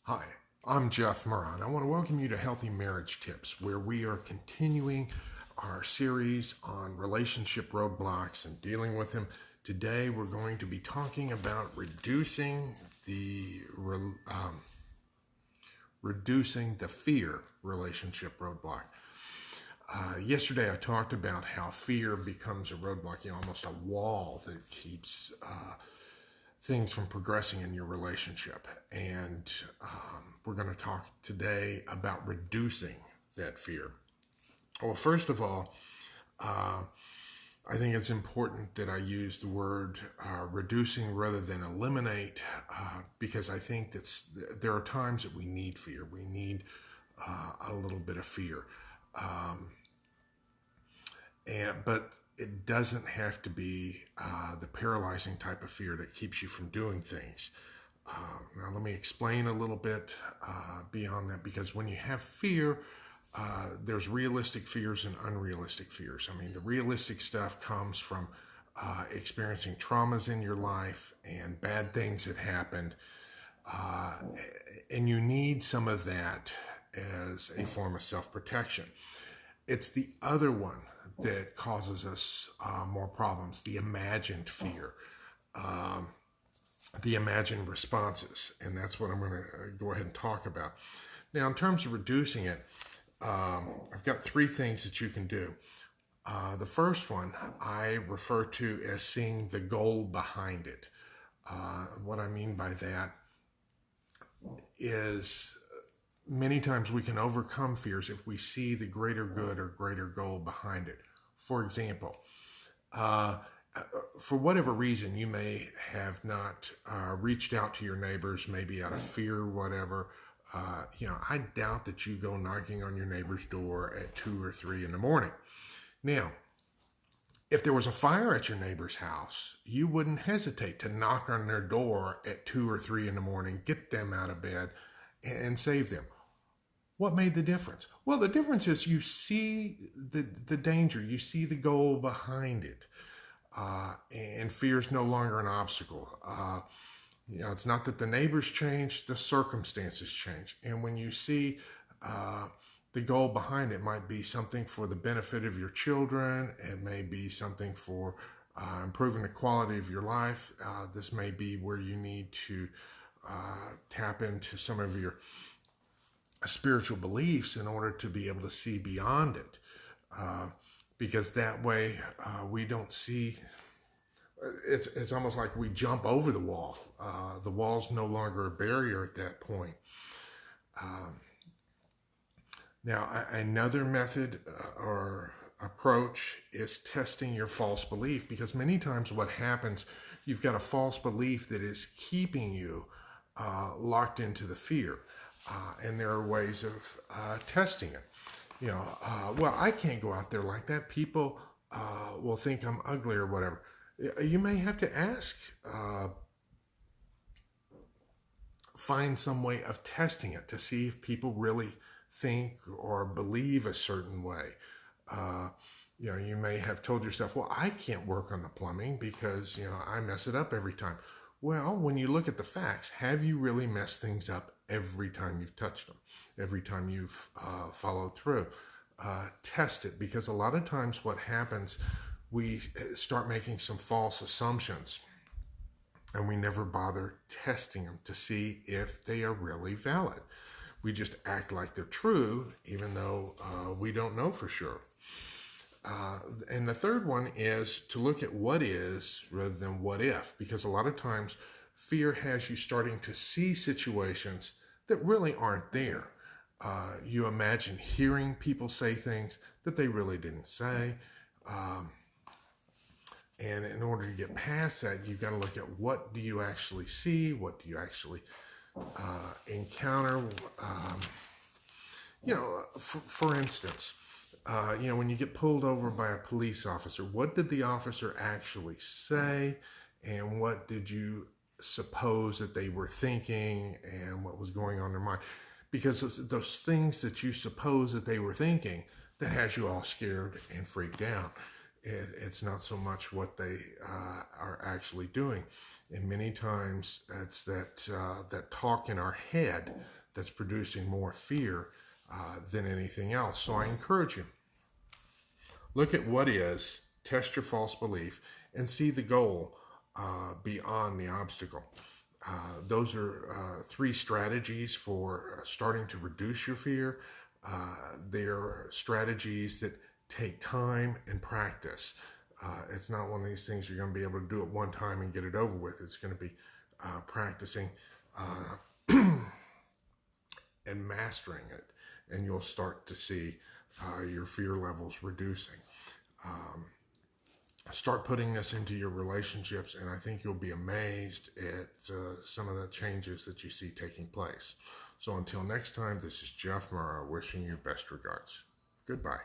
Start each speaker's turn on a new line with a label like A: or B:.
A: Hi, I'm Jeff Moran. I want to welcome you to Healthy Marriage Tips, where we are continuing our series on relationship roadblocks and dealing with them. Today, we're going to be talking about reducing the fear relationship roadblock. Yesterday, I talked about how fear becomes a roadblock, almost a wall that keeps things from progressing in your relationship. And we're going to talk today about reducing that fear. Well, first of all, I think it's important that I use the word reducing rather than eliminate, because I think there are times that we need fear. We need a little bit of fear. But it doesn't have to be the paralyzing type of fear that keeps you from doing things. Now, let me explain a little bit beyond that, because when you have fear, there's realistic fears and unrealistic fears. I mean, the realistic stuff comes from experiencing traumas in your life and bad things that happened, and you need some of that as a form of self-protection. It's the other one that causes us more problems, the imagined fear, the imagined responses, and that's what I'm going to go ahead and talk about. Now, in terms of reducing it, I've got three things that you can do. The first one I refer to as seeing the goal behind it. What I mean by that is many times we can overcome fears if we see the greater good or greater goal behind it. For example, for whatever reason, you may have not reached out to your neighbors, maybe out of fear or whatever. I doubt that you go knocking on your neighbor's door at 2 or 3 in the morning. Now, if there was a fire at your neighbor's house, you wouldn't hesitate to knock on their door at 2 or 3 in the morning, get them out of bed, and save them. What made the difference? Well, the difference is you see the danger, you see the goal behind it, and fear is no longer an obstacle. It's not that the neighbors change, the circumstances change. And when you see the goal behind it, might be something for the benefit of your children, it may be something for improving the quality of your life. This may be where you need to tap into some of your spiritual beliefs in order to be able to see beyond it, because that way we don't see. It's almost like we jump over the wall. The wall's no longer a barrier at that point. Now, another method or approach is testing your false belief, because many times what happens, you've got a false belief that is keeping you locked into the fear. And there are ways of testing it. Well, I can't go out there like that. People will think I'm ugly or whatever. You may have to ask, find some way of testing it to see if people really think or believe a certain way. You may have told yourself, well, I can't work on the plumbing because, I mess it up every time. Well, when you look at the facts, have you really messed things up every time you've touched them, every time you've followed through? Test it, because a lot of times what happens, we start making some false assumptions and we never bother testing them to see if they are really valid. We just act like they're true, even though we don't know for sure. And the third one is to look at what is rather than what if, because a lot of times fear has you starting to see situations that really aren't there. You imagine hearing people say things that they really didn't say. And in order to get past that, you've got to look at what do you actually see? What do you actually encounter? For instance, when you get pulled over by a police officer, what did the officer actually say? And what did you suppose that they were thinking and what was going on in their mind? Because those things that you suppose that they were thinking, that has you all scared and freaked out. It's not so much what they are actually doing. And many times it's that talk in our head that's producing more fear than anything else. So I encourage you, look at what is, test your false belief, and see the goal beyond the obstacle. Those are 3 strategies for starting to reduce your fear. They're strategies that take time and practice. It's not one of these things you're going to be able to do it one time and get it over with. It's going to be practicing and mastering it, and you'll start to see your fear levels reducing. Start putting this into your relationships, and I think you'll be amazed at some of the changes that you see taking place. So until next time, this is Jeff Murrah wishing you best regards. Goodbye.